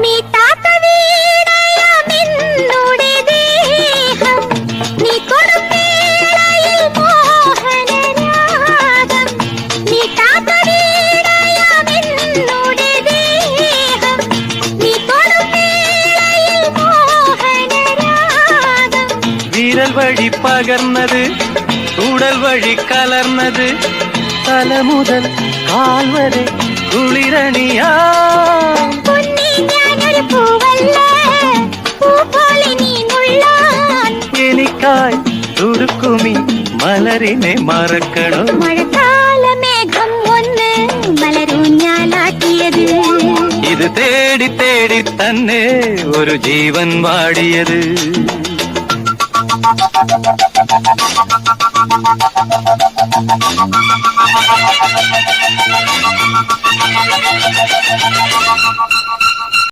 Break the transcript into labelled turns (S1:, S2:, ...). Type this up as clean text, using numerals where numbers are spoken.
S1: നീ താത്ത വീണയമെന്നുടെ ദേഹം നീ കൊടുമേളയിൽ മോഹനരാഗം നീ താത്ത വീണയമെന്നുടെ ദേഹം നീ കൊടുമേളയിൽ മോഹനരാഗം
S2: വിരൽ വഴി പകർന്നത് ഉടൽ വഴി കലർന്നത് തല മുതൽ കാൽ വരെ കുളിരണിയാ എനിക്കായി തുടുക്കുമി മലരിനെ മറക്കണോ
S1: മഴക്കാല മേഘം ഒന്ന് മലരൂഞ്ഞാലാട്ടിയത്
S2: ഇത് തേടി തേടി തന്നെ ഒരു ജീവൻ വാടിയത്